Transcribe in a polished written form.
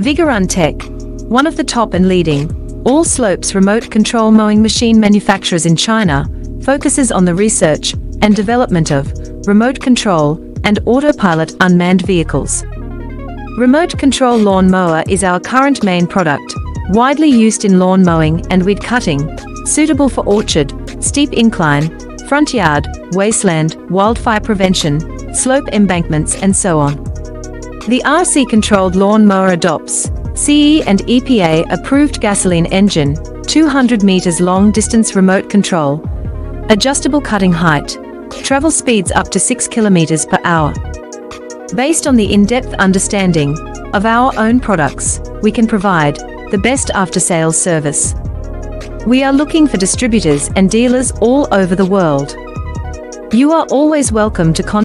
Vigorun Tech, one of the top and leading all-slopes remote control mowing machine manufacturers in China, focuses on the research and development of remote control and autopilot unmanned vehicles. Remote control lawn mower is our current main product, widely used in lawn mowing and weed cutting, suitable for orchard, steep incline, front yard, wasteland, wildfire prevention, slope embankments, and so on. The RC-controlled lawn mower adopts CE and EPA-approved gasoline engine, 200 meters long-distance remote control, adjustable cutting height, travel speeds up to 6 kilometers per hour. Based on the in-depth understanding of our own products, we can provide the best after-sales service. We are looking for distributors and dealers all over the world. You are always welcome to contact